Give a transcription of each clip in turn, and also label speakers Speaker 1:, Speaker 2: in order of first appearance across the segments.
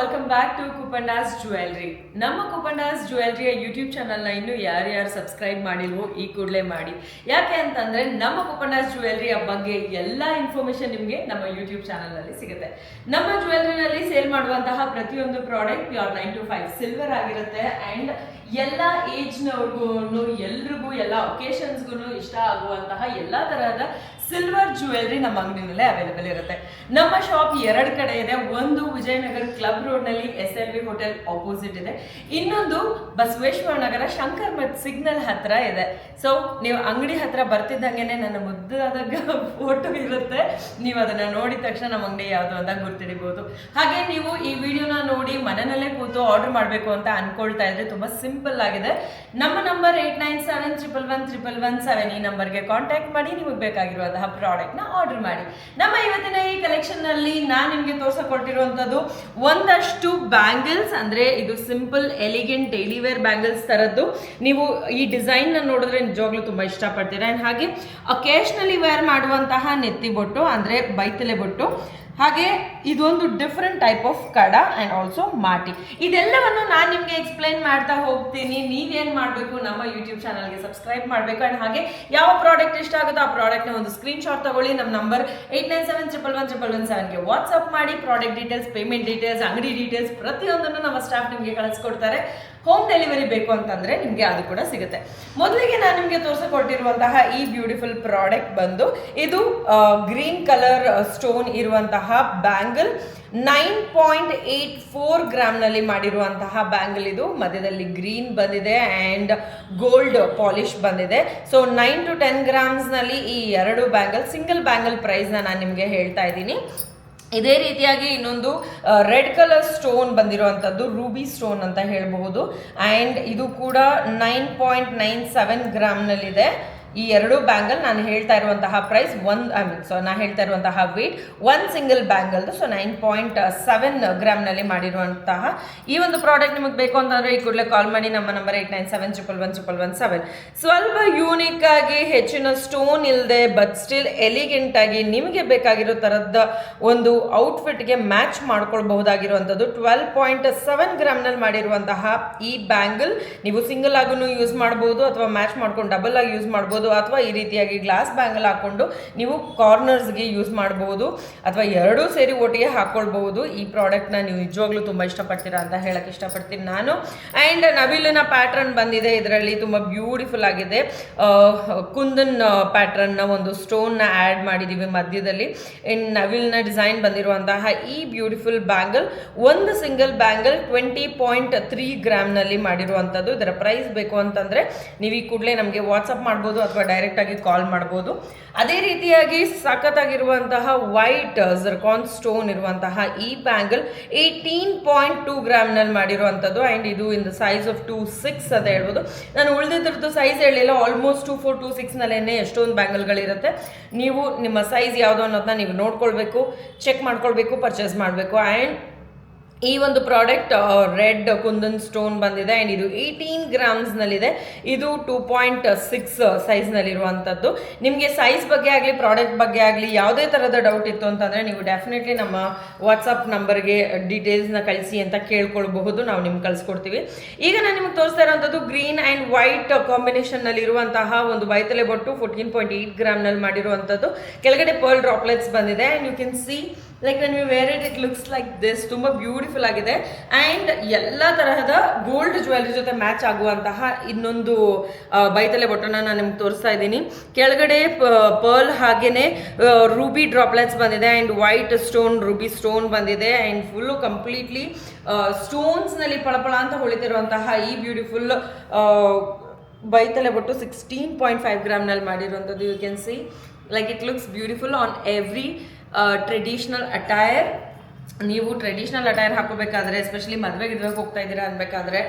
Speaker 1: Welcome back to Kupandas jewellery. ನಮ್ಮ Kupandas ಜ್ಯುವೆಲ್ರಿಯ YouTube ಚಾನಲ್ನ ಇನ್ನೂ ಯಾರ್ಯಾರು ಸಬ್ಸ್ಕ್ರೈಬ್ ಮಾಡಿಲ್ವೋ ಈ ಕೂಡಲೇ ಮಾಡಿ. ಯಾಕೆ ಅಂತಂದ್ರೆ ನಮ್ಮ ಕುಪಂಡಾಸ್ ಜ್ಯುವೆಲ್ರಿಯ ಬಗ್ಗೆ ಎಲ್ಲ ಇನ್ಫಾರ್ಮೇಶನ್ ನಿಮಗೆ ನಮ್ಮ ಯೂಟ್ಯೂಬ್ ಚಾನಲ್ನಲ್ಲಿ ಸಿಗುತ್ತೆ. ನಮ್ಮ ಜ್ಯುವೆಲ್ರಿನಲ್ಲಿ ಸೇಲ್ ಮಾಡುವಂತಹ ಪ್ರತಿಯೊಂದು ಪ್ರಾಡಕ್ಟ್ ಪ್ಯೂರ್ 9 to 5 ಸಿಲ್ವರ್ ಆಗಿರುತ್ತೆ ಅಂಡ್ ಎಲ್ಲ ಏಜ್ನವ್ರಿಗೂ ಎಲ್ರಿಗೂ ಎಲ್ಲ ಒಕೇಶನ್ಸ್ಗೂ ಇಷ್ಟ ಆಗುವಂತಹ ಎಲ್ಲ ತರಹದ ಸಿಲ್ವರ್ ಜ್ಯುವೆಲ್ರಿ ನಮ್ಮ ಅಂಗಡಿನಲ್ಲೇ ಅವೈಲೇಬಲ್ ಇರುತ್ತೆ. ನಮ್ಮ ಶಾಪ್ 2 ಕಡೆ ಇದೆ. ಒಂದು ವಿಜಯನಗರ ಕ್ಲಬ್ ರೋಡ್ ನಲ್ಲಿ SLV ಹೋಟೆಲ್ ಆಪೋಸಿಟ್ ಇದೆ, ಇನ್ನೊಂದು ಬಸವೇಶ್ವರ ನಗರ ಶಂಕರ್ ಮಠ್ ಸಿಗ್ನಲ್ ಹತ್ರ ಇದೆ. ಸೊ ನೀವು ಅಂಗಡಿ ಹತ್ರ ಬರ್ತಿದ್ದಂಗೆನೆ ನನ್ನ ಮುದ್ದಾದ ಫೋಟೋ ಇರುತ್ತೆ, ನೀವು ಅದನ್ನ ನೋಡಿದ ತಕ್ಷಣ ನಮ್ಮ ಅಂಗಡಿ ಯಾವುದು ಅಂತ ಗುರ್ತಿಡಿಬಹುದು. ಹಾಗೆ ನೀವು ಈ ವಿಡಿಯೋನ ನೋಡಿ ಮನೆಯಲ್ಲೇ ಕೂತು ಆರ್ಡರ್ ಮಾಡಬೇಕು ಅಂತ ಅನ್ಕೊಳ್ತಾ ಇದ್ರೆ ತುಂಬಾ ಸಿಂಪಲ್ ಆಗಿದೆ. ನಮ್ಮ ನಂಬರ್ 8971111117 ಈ ನಂಬರ್ಗೆ ಕಾಂಟ್ಯಾಕ್ಟ್ ಮಾಡಿ ನಿಮಗೆ ಬೇಕಾಗಿರುವಂತಹ ಪ್ರಾಡಕ್ಟ್ ನ ಆರ್ಡರ್ ಮಾಡಿ. ನಮ್ಮ ಇವತ್ತಿನ ಈ ಕಲೆಕ್ಷನ್ ನಲ್ಲಿ ನಾನು ನಿಮಗೆ ತೋರಿಸಿಕೊಟ್ಟಿರುವಂತದ್ದು ಒಂದಷ್ಟು ಬ್ಯಾಂಗಲ್ಸ್, ಅಂದ್ರೆ ಇದು simple elegant daily wear bangles ತರದ್ದು. ನೀವು ಈ ಡಿಸೈನ್ ನ ನೋಡಿದ್ರೆ ನಿಜವಾಗ್ಲೂ ತುಂಬಾ ಇಷ್ಟಪಡ್ತೀರಾ. ಅಂಡ್ ಹಾಗೆ ಅಕೇಶನಲಿ ವೇರ್ ಮಾಡುವಂತಹ ನೆತ್ತಿ ಬೊಟ್ಟು ಅಂದ್ರೆ ಬೈತಲೆ ಬೊಟ್ಟು, ಹಾಗೆ ಇದೊಂದು ಡಿಫ್ರೆಂಟ್ ಟೈಪ್ ಆಫ್ ಕಡ ಅಂಡ್ ಆಲ್ಸೋ ಮಾಟಿ. ಇದೆಲ್ಲವನ್ನು ನಾನು ನಿಮಗೆ ಎಕ್ಸ್ಪ್ಲೈನ್ ಮಾಡ್ತಾ ಹೋಗ್ತೀನಿ. ನೀವೇನ್ ಮಾಡಬೇಕು, ನಮ್ಮ ಯೂಟ್ಯೂಬ್ ಚಾನಲ್ಗೆ ಸಬ್ಸ್ಕ್ರೈಬ್ ಮಾಡಬೇಕು. ಅಂಡ್ ಹಾಗೆ ಯಾವ ಪ್ರಾಡಕ್ಟ್ ಇಷ್ಟ ಆಗುತ್ತೋ ಆ ಪ್ರಾಡಕ್ಟ್ನ ಒಂದು ಸ್ಕ್ರೀನ್ ಶಾಟ್ ತಗೊಳ್ಳಿ. ನಮ್ಮ ನಂಬರ್ 8971111117ಗೆ ವಾಟ್ಸ್ಆಪ್ ಮಾಡಿ. ಪ್ರಾಡಕ್ಟ್ ಡೀಟೇಲ್ಸ್, ಪೇಮೆಂಟ್ ಡೀಟೇಲ್ಸ್, ಅಂಗಡಿ ಡೀಟೇಲ್ಸ್ ಪ್ರತಿಯೊಂದನ್ನು ನಮ್ಮ ಸ್ಟಾಫ್ ನಿಮಗೆ ಕಳಿಸ್ಕೊಡ್ತಾರೆ. ಹೋಮ್ ಡೆಲಿವರಿ ಬೇಕು ಅಂತಂದ್ರೆ ನಿಮಗೆ ಅದು ಕೂಡ ಸಿಗುತ್ತೆ. ಮೊದಲಿಗೆ ನಾನು ನಿಮಗೆ ತೋರಿಸಿಕೊಟ್ಟಿರುವಂತಹ ಈ ಬ್ಯೂಟಿಫುಲ್ ಪ್ರಾಡಕ್ಟ್ ಬಂದು ಇದು ಗ್ರೀನ್ ಕಲರ್ ಸ್ಟೋನ್ ಇರುವಂತಹ ಬ್ಯಾಂಗಲ್, 9.84 ಗ್ರಾಮ್ನಲ್ಲಿ ಮಾಡಿರುವಂತಹ ಬ್ಯಾಂಗಲ್. ಇದು ಮಧ್ಯದಲ್ಲಿ ಗ್ರೀನ್ ಬಂದಿದೆ ಅಂಡ್ ಗೋಲ್ಡ್ ಪಾಲಿಶ್ ಬಂದಿದೆ. ಸೊ 9 to 10 ಗ್ರಾಮ್ಸ್ನಲ್ಲಿ ಈ 2 ಬ್ಯಾಂಗಲ್, ಸಿಂಗಲ್ ಬ್ಯಾಂಗಲ್ ಪ್ರೈಸ್ನ ನಾನು ನಿಮಗೆ ಹೇಳ್ತಾ ಇದ್ದೀನಿ. ಇದೇ ರೀತಿಯಾಗಿ ಇನ್ನೊಂದು ರೆಡ್ ಕಲರ್ ಸ್ಟೋನ್ ಬಂದಿರುವಂಥದ್ದು ರೂಬಿ ಸ್ಟೋನ್ ಅಂತ ಹೇಳಬಹುದು ಆ್ಯಂಡ್ ಇದು ಕೂಡ 9.97 ಗ್ರಾಮ್ನಲ್ಲಿದೆ. ಈ 2 ಬ್ಯಾಂಗಲ್ ನಾನು ಹೇಳ್ತಾ ಇರುವಂತಹ ಪ್ರೈಸ್ ನಾನು ಹೇಳ್ತಾ ಇರುವಂತಹ ವೇಟ್ ಒಂದು ಸಿಂಗಲ್ ಬ್ಯಾಂಗಲ್ದು. ಸೊ 9.7 ಗ್ರಾಮ್ನಲ್ಲಿ ಮಾಡಿರುವಂತಹ ಈ ಒಂದು ಪ್ರಾಡಕ್ಟ್ ನಿಮಗೆ ಬೇಕು ಅಂತಂದರೆ ಈ ಕೂಡಲೇ ಕಾಲ್ ಮಾಡಿ. ನಮ್ಮ ನಂಬರ್ 8971111117. ಸ್ವಲ್ಪ ಯೂನಿಕ್ ಆಗಿ ಹೆಚ್ಚಿನ ಸ್ಟೋನ್ ಇಲ್ಲದೆ ಬಟ್ ಸ್ಟಿಲ್ ಎಲಿಗೆಂಟ್ ಆಗಿ ನಿಮಗೆ ಬೇಕಾಗಿರೋ ಥರದ ಒಂದು ಔಟ್ಫಿಟ್ಗೆ ಮ್ಯಾಚ್ ಮಾಡ್ಕೊಳ್ಬಹುದಾಗಿರುವಂಥದ್ದು 12.7 ಗ್ರಾಮ್ನಲ್ಲಿ ಮಾಡಿರುವಂತಹ ಈ ಬ್ಯಾಂಗಲ್ ನೀವು ಸಿಂಗಲ್ ಆಗೂ ಯೂಸ್ ಮಾಡ್ಬೋದು ಅಥವಾ ಮ್ಯಾಚ್ ಮಾಡ್ಕೊಂಡು ಡಬಲ್ ಆಗಿ ಯೂಸ್ ಮಾಡ್ಬೋದು, ಅಥವಾ ಈ ರೀತಿಯಾಗಿ ಗ್ಲಾಸ್ ಬ್ಯಾಂಗಲ್ ಹಾಕೊಂಡು ನೀವು ಕಾರ್ನರ್ಸ್ಗೆ ಯೂಸ್ ಮಾಡಬಹುದು ಅಥವಾ ಎರಡೂ ಸೇರಿ ಒಟ್ಟಿಗೆ ಹಾಕೊಳ್ಬಹುದು. ಈ ಪ್ರಾಡಕ್ಟ್ನ ನೀವು ನಿಜವಾಗ್ಲೂ ತುಂಬ ಇಷ್ಟಪಡ್ತೀರಾ ಅಂತ ಹೇಳಕ್ಕೆ ಇಷ್ಟಪಡ್ತೀನಿ ನಾನು. ಆ್ಯಂಡ್ ನವಿಲಿನ ಪ್ಯಾಟ್ರನ್ ಬಂದಿದೆ, ಇದರಲ್ಲಿ ತುಂಬ ಬ್ಯೂಟಿಫುಲ್ ಆಗಿದೆ. ಕುಂದನ್ ಪ್ಯಾಟ್ರನ್ನ ಒಂದು ಸ್ಟೋನ್ನ ಆ್ಯಡ್ ಮಾಡಿದ್ದೀವಿ ಮಧ್ಯದಲ್ಲಿ. ಇನ್ ನವಿಲ್ನ ಡಿಸೈನ್ ಬಂದಿರುವಂತಹ ಈ ಬ್ಯೂಟಿಫುಲ್ ಬ್ಯಾಂಗಲ್, ಒಂದು ಸಿಂಗಲ್ ಬ್ಯಾಂಗಲ್ 20.3 ಗ್ರಾಮ್ನಲ್ಲಿ ಮಾಡಿರುವಂಥದ್ದು. ಇದರ ಪ್ರೈಸ್ ಬೇಕು ಅಂತಂದರೆ ನೀವು ಈ ಕೂಡಲೇ ನಮಗೆ ವಾಟ್ಸಪ್ ಮಾಡ್ಬೋದು ಅಥವಾ ಡೈರೆಕ್ಟ್ ಆಗಿ ಕಾಲ್ ಮಾಡ್ಬೋದು. ಅದೇ ರೀತಿಯಾಗಿ ಸಖತ್ತಾಗಿರುವಂತಹ ವೈಟ್ ಜರ್ಕಾನ್ ಸ್ಟೋನ್ ಇರುವಂತಹ ಈ ಬ್ಯಾಂಗಲ್ 18.2 ಗ್ರಾಮ್ನಲ್ಲಿ ಮಾಡಿರುವಂಥದ್ದು ಆ್ಯಂಡ್ ಇದು ಇನ್ ದ ಸೈಜ್ ಆಫ್ 2.6 ಅಂತ ಹೇಳ್ಬೋದು. ನಾನು ಉಳಿದಿದ್ರದ್ದು ಸೈಜ್ ಹೇಳಿಲ್ಲ, ಆಲ್ಮೋಸ್ಟ್ 2.4 2.6ನಲ್ಲೇ ಎಷ್ಟೊಂದು ಬ್ಯಾಂಗಲ್ಗಳಿರುತ್ತೆ. ನೀವು ನಿಮ್ಮ ಸೈಜ್ ಯಾವುದು ಅನ್ನೋದನ್ನ ನೀವು ನೋಡ್ಕೊಳ್ಬೇಕು, ಚೆಕ್ ಮಾಡ್ಕೊಳ್ಬೇಕು, ಪರ್ಚೇಸ್ ಮಾಡಬೇಕು. ಆ್ಯಂಡ್ ಈ ಒಂದು ಪ್ರಾಡಕ್ಟ್ ರೆಡ್ ಕುಂದನ್ ಸ್ಟೋನ್ ಬಂದಿದೆ ಆ್ಯಂಡ್ ಇದು 18 ಗ್ರಾಮ್ಸ್ನಲ್ಲಿದೆ. ಇದು 2.6 ಸೈಜ್ನಲ್ಲಿರುವಂಥದ್ದು. ನಿಮಗೆ ಸೈಜ್ ಬಗ್ಗೆ ಆಗಲಿ ಪ್ರಾಡಕ್ಟ್ ಬಗ್ಗೆ ಆಗಲಿ ಯಾವುದೇ ಥರದ ಡೌಟ್ ಇತ್ತು ಅಂತಂದರೆ ನೀವು ಡೆಫಿನೆಟ್ಲಿ ನಮ್ಮ ವಾಟ್ಸಪ್ ನಂಬರ್ಗೆ ಡೀಟೇಲ್ಸ್ನ ಕಳಿಸಿ ಅಂತ ಕೇಳ್ಕೊಳ್ಬಹುದು, ನಾವು ನಿಮ್ಗೆ ಕಳಿಸ್ಕೊಡ್ತೀವಿ. ಈಗ ನಾನು ನಿಮ್ಗೆ ತೋರಿಸ್ತಾ ಇರೋವಂಥದ್ದು ಗ್ರೀನ್ ಆ್ಯಂಡ್ ವೈಟ್ ಕಾಂಬಿನೇಷನ್ನಲ್ಲಿರುವಂತಹ ಒಂದು ಬೈತಲೆ ಬೊಟ್ಟು 14.8 ಗ್ರಾಮ್ನಲ್ಲಿ ಮಾಡಿರುವಂಥದ್ದು. ಕೆಳಗಡೆ ಪರ್ಲ್ ಡ್ರಾಪ್ಲೆಟ್ಸ್ ಬಂದಿದೆ and you can see like when we wear it, it looks like this. ತುಂಬ ಬ್ಯೂಟಿಫುಲ್ ಆಗಿದೆ ಆ್ಯಂಡ್ ಎಲ್ಲ ತರಹದ ಗೋಲ್ಡ್ ಜ್ಯುವೆಲ್ರಿ ಜೊತೆ ಮ್ಯಾಚ್ ಆಗುವಂತಹ ಇನ್ನೊಂದು ಬೈತಲೆ ಬೊಟ್ಟನ್ನು ನಾನು ನಿಮ್ಗೆ ತೋರಿಸ್ತಾ ಇದ್ದೀನಿ. ಕೆಳಗಡೆ ಪರ್ಲ್ ಹಾಗೇನೆ ರೂಬಿ ಡ್ರಾಪ್ಲೆಟ್ಸ್ ಬಂದಿದೆ and white stone ruby stone ಬಂದಿದೆ ಆ್ಯಂಡ್ ಫುಲ್ಲು ಕಂಪ್ಲೀಟ್ಲಿ ಸ್ಟೋನ್ಸ್ನಲ್ಲಿ ಪಳಪಳ ಅಂತ ಹೊಳಿತಿರುವಂತಹ ಈ ಬ್ಯೂಟಿಫುಲ್ ಬೈತಲೆ ಬೊಟ್ಟು 16.5 ಗ್ರಾಮ್ನಲ್ಲಿ ಮಾಡಿರುವಂಥದ್ದು. You can see like it looks beautiful on every traditional attire. ನೀವು ಟ್ರೆಡಿಷನಲ್ ಅಟೈರ್ ಹಾಕೋಬೇಕಾದ್ರೆ, ಎಸ್ಪೆಷಲಿ ಮದುವೆಗೆ ಹೋಗ್ತಾ ಇದ್ದೀರಾ ಅನ್ಬೇಕಾದ್ರೆ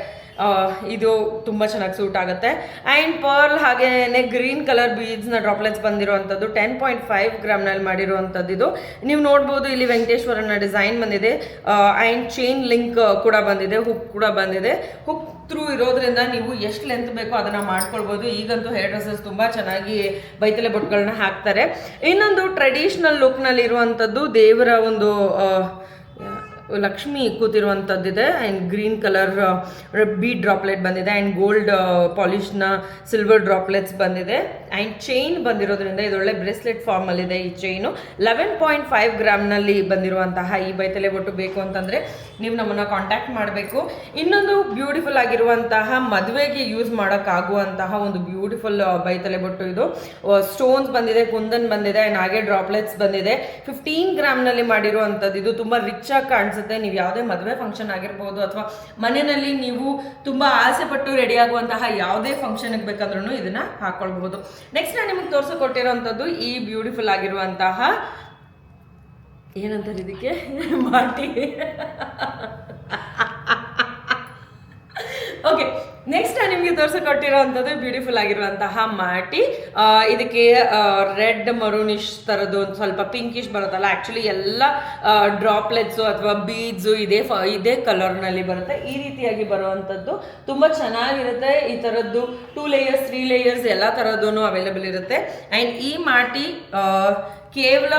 Speaker 1: ಇದು ತುಂಬ ಚೆನ್ನಾಗಿ ಸೂಟ್ ಆಗುತ್ತೆ. ಆ್ಯಂಡ್ ಪರ್ಲ್ ಹಾಗೇನೆ ಗ್ರೀನ್ ಕಲರ್ ಬೀಡ್ಸ್ನ ಡ್ರಾಪ್ಲೆಟ್ಸ್ ಬಂದಿರುವಂಥದ್ದು 10.5 ಗ್ರಾಮ್ನಲ್ಲಿ ಮಾಡಿರುವಂಥದ್ದು. ಇದು ನೀವು ನೋಡ್ಬೋದು, ಇಲ್ಲಿ ವೆಂಕಟೇಶ್ವರನ ಡಿಸೈನ್ ಬಂದಿದೆ ಆ್ಯಂಡ್ ಚೈನ್ ಲಿಂಕ್ ಕೂಡ ಬಂದಿದೆ, ಹುಕ್ ಕೂಡ ಬಂದಿದೆ. ಹುಕ್ ಥ್ರೂ ಇರೋದ್ರಿಂದ ನೀವು ಎಷ್ಟು ಲೆಂತ್ ಬೇಕೋ ಅದನ್ನು ಮಾಡ್ಕೊಳ್ಬೋದು. ಈಗಂತೂ ಹೇರ್ ಡ್ರೆಸ್ಸಸ್ ತುಂಬ ಚೆನ್ನಾಗಿ ಬೈತಲೆ ಬೊಟ್ಟುಗಳನ್ನ ಹಾಕ್ತಾರೆ. ಇನ್ನೊಂದು ಟ್ರೆಡಿಷ್ನಲ್ ಲುಕ್ನಲ್ಲಿ ಇರುವಂಥದ್ದು ದೇವರ ಒಂದು ಲಕ್ಷ್ಮಿ ಕೂತಿರುವಂಥದ್ದಿದೆ and green colour bead droplet ಬಂದಿದೆ ಆ್ಯಂಡ್ ಗೋಲ್ಡ್ ಪಾಲಿಶ್ನ ಸಿಲ್ವರ್ ಡ್ರಾಪ್ಲೆಟ್ಸ್ ಬಂದಿದೆ ಆ್ಯಂಡ್ ಚೈನ್ ಬಂದಿರೋದ್ರಿಂದ ಇದು ಒಳ್ಳೆ ಬ್ರೇಸ್ಲೆಟ್ ಫಾರ್ಮಲ್ಲಿದೆ. ಈ ಚೈನು 11.5 ಗ್ರಾಮ್ನಲ್ಲಿ ಬಂದಿರುವಂತಹ ಈ ಬೈತಲೆ ಬೊಟ್ಟು ಬೇಕು ಅಂತಂದರೆ ನೀವು ನಮ್ಮನ್ನು ಕಾಂಟ್ಯಾಕ್ಟ್ ಮಾಡಬೇಕು. ಇನ್ನೊಂದು ಬ್ಯೂಟಿಫುಲ್ ಆಗಿರುವಂತಹ ಮದುವೆಗೆ ಯೂಸ್ ಮಾಡೋಕ್ಕಾಗುವಂತಹ ಒಂದು ಬ್ಯೂಟಿಫುಲ್ ಬೈತಲೆ ಬೊಟ್ಟು ಇದು. ಸ್ಟೋನ್ಸ್ ಬಂದಿದೆ, ಕುಂದನ್ ಬಂದಿದೆ ಆ್ಯಂಡ್ ಹಾಗೆ ಡ್ರಾಪ್ಲೆಟ್ಸ್ ಬಂದಿದೆ. 15 ಗ್ರಾಮ್ನಲ್ಲಿ ಮಾಡಿರುವಂಥದ್ದು. ಇದು ತುಂಬ ರಿಚ್ ಆಗಿ ಕಾಣಿಸುತ್ತೆ. ನೀವು ಯಾವುದೇ ಮದುವೆ ಫಂಕ್ಷನ್ ಆಗಿರ್ಬೋದು ಅಥವಾ ಮನೆಯಲ್ಲಿ ನೀವು ತುಂಬ ಆಸೆ ಪಟ್ಟು ರೆಡಿ ಆಗುವಂತಹ ಯಾವುದೇ ಫಂಕ್ಷನ್ಗೆ ಬೇಕಂದ್ರೂ ಇದನ್ನ ಹಾಕೊಳ್ಬಹುದು. ನೆಕ್ಸ್ಟ್ ನಾನು ನಿಮಗೆ ತೋರಿಸಿಕೊಟ್ಟಿರೋಂಥದ್ದು ಈ ಬ್ಯೂಟಿಫುಲ್ ಆಗಿರುವಂತಹ ಏನಂತಾರೆ ಇದಕ್ಕೆ ಮಾಟಿ. ಓಕೆ, ನೆಕ್ಸ್ಟ್ ನಾನು ನಿಮಗೆ ತೋರಿಸಿಕೊಟ್ಟಿರೋವಂಥದ್ದು ಬ್ಯೂಟಿಫುಲ್ ಆಗಿರುವಂತಹ ಮಾಟಿ. ಇದಕ್ಕೆ ರೆಡ್ ಮರೂನಿಶ್ ಥರದ್ದು ಒಂದು ಸ್ವಲ್ಪ ಪಿಂಕಿಶ್ ಬರುತ್ತಲ್ಲ, ಆ್ಯಕ್ಚುಲಿ ಎಲ್ಲ ಡ್ರಾಪ್ಲೆಟ್ಸು ಅಥವಾ ಬೀಡ್ಸು ಇದೇ ಕಲರ್ನಲ್ಲಿ ಬರುತ್ತೆ. ಈ ರೀತಿಯಾಗಿ ಬರುವಂಥದ್ದು ತುಂಬ ಚೆನ್ನಾಗಿರುತ್ತೆ. ಈ ಥರದ್ದು 2 ಲೇಯರ್ಸ್ 3 ಲೇಯರ್ಸ್ ಎಲ್ಲ ಥರದ್ದು ಅವೈಲೇಬಲ್ ಇರುತ್ತೆ. ಆ್ಯಂಡ್ ಈ ಮಾಟಿ ಕೇವಲ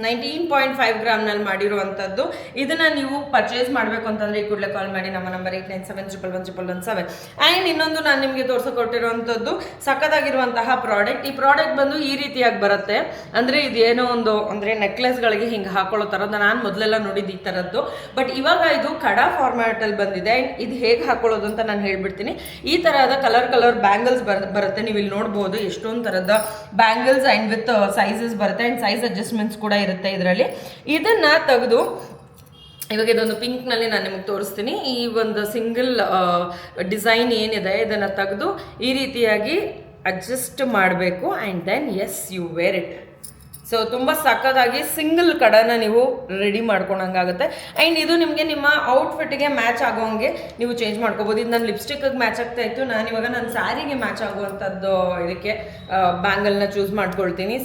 Speaker 1: 19.5 ಗ್ರಾಮ್ನಲ್ಲಿ ಮಾಡಿರುವಂಥದ್ದು. ಇದನ್ನು ನೀವು ಪರ್ಚೇಸ್ ಮಾಡಬೇಕು ಅಂತಂದರೆ ಈ ಕೂಡಲೇ ಕಾಲ್ ಮಾಡಿ. ನಮ್ಮ ನಂಬರ್ 89711117. ಆ್ಯಂಡ್ ಇನ್ನೊಂದು ನಾನು ನಿಮಗೆ ತೋರಿಸಿಕೊಟ್ಟಿರುವಂಥದ್ದು ಸಖತ್ತಾಗಿರುವಂತಹ ಪ್ರಾಡಕ್ಟ್. ಈ ಪ್ರಾಡಕ್ಟ್ ಬಂದು ಈ ರೀತಿಯಾಗಿ ಬರುತ್ತೆ. ಅಂದರೆ ಇದೇನೋ ಒಂದು ಅಂದರೆ ನೆಕ್ಲೆಸ್ಗಳಿಗೆ ಹಿಂಗೆ ಹಾಕೊಳ್ಳೋ ಥರದ್ದು ನಾನು ಮೊದಲೆಲ್ಲ ನೋಡಿದ್ದು ಈ ಥರದ್ದು. ಬಟ್ ಇವಾಗ ಇದು ಕಡಾ ಫಾರ್ಮ್ಯಾಟಲ್ಲಿ ಬಂದಿದೆ. ಆ್ಯಂಡ್ ಇದು ಹೇಗೆ ಹಾಕೊಳ್ಳೋದು ಅಂತ ನಾನು ಹೇಳ್ಬಿಡ್ತೀನಿ. ಈ ಥರದ ಕಲರ್ ಬ್ಯಾಂಗಲ್ಸ್ ಬರುತ್ತೆ. ನೀವು ಇಲ್ಲಿ ನೋಡ್ಬೋದು ಎಷ್ಟೊಂದು ಥರದ ಬ್ಯಾಂಗಲ್ಸ್ ಆ್ಯಂಡ್ ವಿತ್ ಸೈಜಸ್ ಬರುತ್ತೆ ಆ್ಯಂಡ್ ಸೈಜ್ ಅಡ್ಜಸ್ಟ್ಮೆಂಟ್ಸ್ ಕೂಡ ಇರುತ್ತೆ ಇದರಲ್ಲಿ. ಇದನ್ನು ತೆಗೆದು ಇವಾಗ ಇದೊಂದು ಪಿಂಕ್ನಲ್ಲಿ ನಾನು ನಿಮಗೆ ತೋರಿಸ್ತೀನಿ. ಈ ಒಂದು ಸಿಂಗಲ್ ಡಿಸೈನ್ ಏನಿದೆ ಇದನ್ನು ತೆಗೆದು ಈ ರೀತಿಯಾಗಿ ಅಡ್ಜಸ್ಟ್ ಮಾಡಬೇಕು and then as you wear it. So ತುಂಬ ಸಖತ್ತಾಗಿ ಸಿಂಗಲ್ ಕಡನ ನೀವು ರೆಡಿ ಮಾಡ್ಕೊಂಡಂಗಾಗುತ್ತೆ. ಆ್ಯಂಡ್ ಇದು ನಿಮಗೆ ನಿಮ್ಮ ಔಟ್ಫಿಟ್ಗೆ ಮ್ಯಾಚ್ ಆಗೋಂಗೆ ನೀವು ಚೇಂಜ್ ಮಾಡ್ಕೋಬೋದು. ಇದು ನನ್ನ ಲಿಪ್ಸ್ಟಿಕ್ಗೆ ಮ್ಯಾಚ್ ಆಗ್ತಾ ಇತ್ತು. ನಾನಿವಾಗ ನನ್ನ ಸ್ಯಾರಿಗೆ ಮ್ಯಾಚ್ ಆಗುವಂಥದ್ದು ಇದಕ್ಕೆ ಬ್ಯಾಂಗಲ್ನ ಚೂಸ್ ಮಾಡ್ಕೊಳ್ತೀನಿ.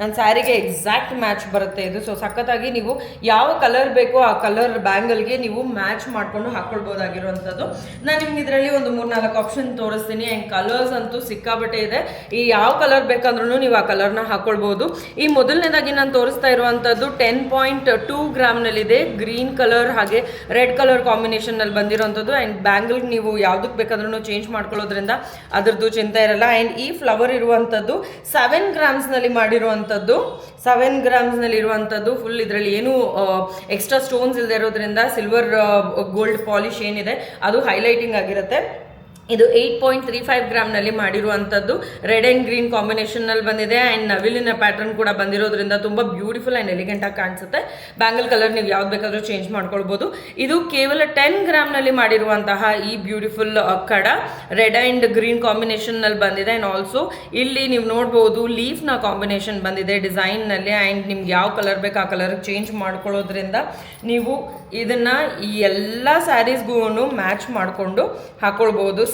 Speaker 1: ನನ್ನ ಸ್ಯಾರಿಗೆ ಎಕ್ಸಾಕ್ಟ್ ಮ್ಯಾಚ್ ಬರುತ್ತೆ ಇದು. ಸೊ ಸಖತ್ತಾಗಿ ನೀವು ಯಾವ ಕಲರ್ ಬೇಕೋ ಆ ಕಲರ್ ಬ್ಯಾಂಗಲ್ಗೆ ನೀವು ಮ್ಯಾಚ್ ಮಾಡಿಕೊಂಡು ಹಾಕ್ಕೊಳ್ಬೋದಾಗಿರುವಂಥದ್ದು. ನಾನು ನಿಮ್ಗೆ ಇದರಲ್ಲಿ ಒಂದು 3-4 ಆಪ್ಷನ್ ತೋರಿಸ್ತೀನಿ. ಆ್ಯಂಡ್ ಕಲರ್ಸ್ ಅಂತೂ ಸಿಕ್ಕಾಬಟ್ಟೆ ಇದೆ. ಈ ಯಾವ ಕಲರ್ ಬೇಕಂದ್ರೂ ನೀವು ಆ ಕಲರ್ನ ಹಾಕ್ಕೊಳ್ಬೋದು. ಈ ಮೊದಲನೇದಾಗಿ ನಾನು ತೋರಿಸ್ತಾ ಇರುವಂಥದ್ದು 10.2 ಗ್ರಾಮ್ನಲ್ಲಿದೆ. ಗ್ರೀನ್ ಕಲರ್ ಹಾಗೆ ರೆಡ್ ಕಲರ್ ಕಾಂಬಿನೇಷನ್ನಲ್ಲಿ ಬಂದಿರೋವಂಥದ್ದು. ಆ್ಯಂಡ್ ಬ್ಯಾಂಗಲ್ ನೀವು ಯಾವುದಕ್ಕೆ ಬೇಕಾದ್ರೂ ಚೇಂಜ್ ಮಾಡ್ಕೊಳ್ಳೋದ್ರಿಂದ ಅದರದ್ದು ಚಿಂತೆ ಇರಲ್ಲ. ಆ್ಯಂಡ್ ಈ ಫ್ಲವರ್ ಇರುವಂಥದ್ದು 7 ಗ್ರಾಮ್ಸ್ನಲ್ಲಿ ಮಾಡಿರುವಂಥ 7 ಗ್ರಾಮ್ಸ್ನಲ್ಲಿ ಇರುವಂಥದ್ದು. ಫುಲ್ ಇದರಲ್ಲಿ ಏನು ಎಕ್ಸ್ಟ್ರಾ ಸ್ಟೋನ್ಸ್ ಇಲ್ಲದೆ ಇರೋದ್ರಿಂದ ಸಿಲ್ವರ್ ಗೋಲ್ಡ್ ಪಾಲಿಶ್ ಏನಿದೆ ಅದು ಹೈಲೈಟಿಂಗ್ ಆಗಿರುತ್ತೆ. ಇದು 8.35 ಗ್ರಾಮ್ನಲ್ಲಿ ಮಾಡಿರುವಂಥದ್ದು. ರೆಡ್ ಆ್ಯಂಡ್ ಗ್ರೀನ್ ಕಾಂಬಿನೇಷನ್ನಲ್ಲಿ ಬಂದಿದೆ ಆ್ಯಂಡ್ ನವಿಲಿನ ಪ್ಯಾಟರ್ನ್ ಕೂಡ ಬಂದಿರೋದ್ರಿಂದ ತುಂಬ ಬ್ಯೂಟಿಫುಲ್ ಆ್ಯಂಡ್ ಎಲಿಗೆಂಟಾಗಿ ಕಾಣಿಸುತ್ತೆ. ಬ್ಯಾಂಗಲ್ ಕಲರ್ ನೀವು ಯಾವ್ದು ಬೇಕಾದರೂ ಚೇಂಜ್ ಮಾಡ್ಕೊಳ್ಬೋದು. ಇದು ಕೇವಲ 10 ಗ್ರಾಮ್ನಲ್ಲಿ ಮಾಡಿರುವಂತಹ ಈ ಬ್ಯೂಟಿಫುಲ್ ಕಡ ರೆಡ್ ಆ್ಯಂಡ್ ಗ್ರೀನ್ ಕಾಂಬಿನೇಷನ್ನಲ್ಲಿ ಬಂದಿದೆ. ಆ್ಯಂಡ್ ಆಲ್ಸೋ ಇಲ್ಲಿ ನೀವು ನೋಡ್ಬೋದು ಲೀಫ್ನ ಕಾಂಬಿನೇಷನ್ ಬಂದಿದೆ ಡಿಸೈನ್ನಲ್ಲಿ. ಆ್ಯಂಡ್ ನಿಮ್ಗೆ ಯಾವ ಕಲರ್ ಬೇಕು ಆ ಕಲರ್ಗೆ ಚೇಂಜ್ ಮಾಡ್ಕೊಳ್ಳೋದ್ರಿಂದ ನೀವು ಇದನ್ನು ಈ ಎಲ್ಲ ಸ್ಯಾರೀಸ್ಗೂ ಮ್ಯಾಚ್ ಮಾಡಿಕೊಂಡು ಹಾಕೊಳ್ಬೋದು.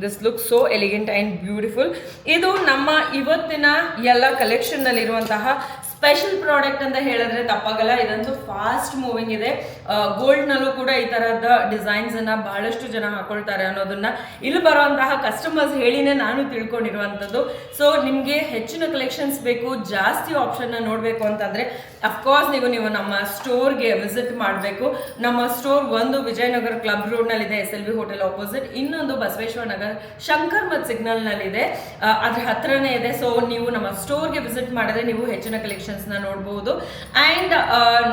Speaker 1: This look so elegant and beautiful. ಇದು ನಮ್ಮ ಇವತ್ತಿನ ಎಲ್ಲ ಕಲೆಕ್ಷನ್ನಲ್ಲಿರುವಂತಹ ಸ್ಪೆಷಲ್ ಪ್ರಾಡಕ್ಟ್ ಅಂತ ಹೇಳಿದ್ರೆ ತಪ್ಪಾಗಲ್ಲ. ಇದಂತೂ ಫಾಸ್ಟ್ ಮೂವಿಂಗ್ ಇದೆ. ಗೋಲ್ಡ್ನಲ್ಲೂ ಕೂಡ ಈ ಥರದ ಡಿಸೈನ್ಸನ್ನು ಬಹಳಷ್ಟು ಜನ ಹಾಕೊಳ್ತಾರೆ ಅನ್ನೋದನ್ನ ಇಲ್ಲಿ ಬರುವಂತಹ ಕಸ್ಟಮರ್ಸ್ ಹೇಳಿನೇ ನಾನು ತಿಳ್ಕೊಂಡಿರುವಂಥದ್ದು. ಸೊ ನಿಮಗೆ ಹೆಚ್ಚಿನ ಕಲೆಕ್ಷನ್ಸ್ ಬೇಕು, ಜಾಸ್ತಿ ಆಪ್ಷನ್ನ ನೋಡಬೇಕು ಅಂತಂದರೆ ಅಫ್ಕೋರ್ಸ್ ನೀವು ನಮ್ಮ ಸ್ಟೋರ್ಗೆ ವಿಸಿಟ್ ಮಾಡಬೇಕು. ನಮ್ಮ ಸ್ಟೋರ್ ಒಂದು ವಿಜಯನಗರ ಕ್ಲಬ್ ರೋಡ್ನಲ್ಲಿದೆ, SLV ಹೋಟೆಲ್ ಆಪೋಸಿಟ್. ಇನ್ನೊಂದು ಬಸವೇಶ್ವರ ನಗರ ಶಂಕರ್ ಮತ್ ಸಿಗ್ನಲ್ನಲ್ಲಿದೆ, ಅದ್ರ ಹತ್ರನೇ ಇದೆ. ಸೊ ನೀವು ನಮ್ಮ ಸ್ಟೋರ್ಗೆ ವಿಸಿಟ್ ಮಾಡಿದ್ರೆ ನೀವು ಹೆಚ್ಚಿನ ಕಲೆಕ್ಷನ್ಸ್ನ ನೋಡ್ಬೋದು. ಆ್ಯಂಡ್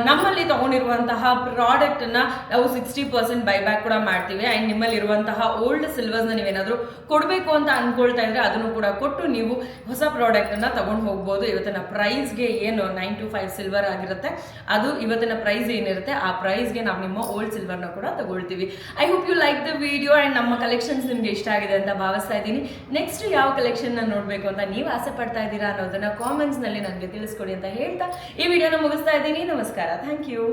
Speaker 1: ನಮ್ಮಲ್ಲಿ ತಗೊಂಡಿರುವಂತಹ ಪ್ರಾಡಕ್ಟನ್ನು ನಾವು 60% ಬೈಬ್ಯಾಕ್ ಕೂಡ ಮಾಡ್ತೀವಿ. ಆ್ಯಂಡ್ ನಿಮ್ಮಲ್ಲಿರುವಂತಹ ಓಲ್ಡ್ ಸಿಲ್ವರ್ಸ್ನ ನೀವೇನಾದರೂ ಕೊಡಬೇಕು ಅಂತ ಅಂದ್ಕೊಳ್ತಾ ಇದ್ರೆ ಅದನ್ನು ಕೂಡ ಕೊಟ್ಟು ನೀವು ಹೊಸ ಪ್ರಾಡಕ್ಟನ್ನು ತಗೊಂಡು ಹೋಗ್ಬೋದು. ಇವತ್ತಿನ ಪ್ರೈಸ್ಗೆ ಏನು 925 ಸಿಲ್ವರ್ ಆಗಿರುತ್ತೆ ಅದು ಇವತ್ತಿನ ಪ್ರೈಸ್ ಏನಿರುತ್ತೆ ಆ ಪ್ರೈಸ್ಗೆ ನಾವು ನಿಮ್ಮ ಓಲ್ಡ್ ಸಿಲ್ವರ್ನ ಕೂಡ ತಗೊಳ್ತೀವಿ. I hope you like the video and ನಮ್ಮ ಕಲೆಕ್ಷನ್ಸ್ ನಿಮಗೆ ಇಷ್ಟ ಆಗಿದೆ ಅಂತ ಭಾವಿಸ್ತಾ ಇದ್ದೀನಿ. ನೆಕ್ಸ್ಟ್ ಯಾವ ಕಲೆಕ್ಷನ್ನ ನೋಡಬೇಕು ಅಂತ ನೀವು ಆಸೆ ಪಡ್ತಾ ಇದ್ದೀರಾ ಅನ್ನೋದನ್ನು ಕಾಮೆಂಟ್ಸ್ನಲ್ಲಿ ನನಗೆ ತಿಳಿಸ್ಕೊಡಿ ಅಂತ ಹೇಳ್ತಾ ಈ ವಿಡಿಯೋನ ಮುಗಿಸ್ತಾ ಇದ್ದೀನಿ. ನಮಸ್ಕಾರ. Thank you.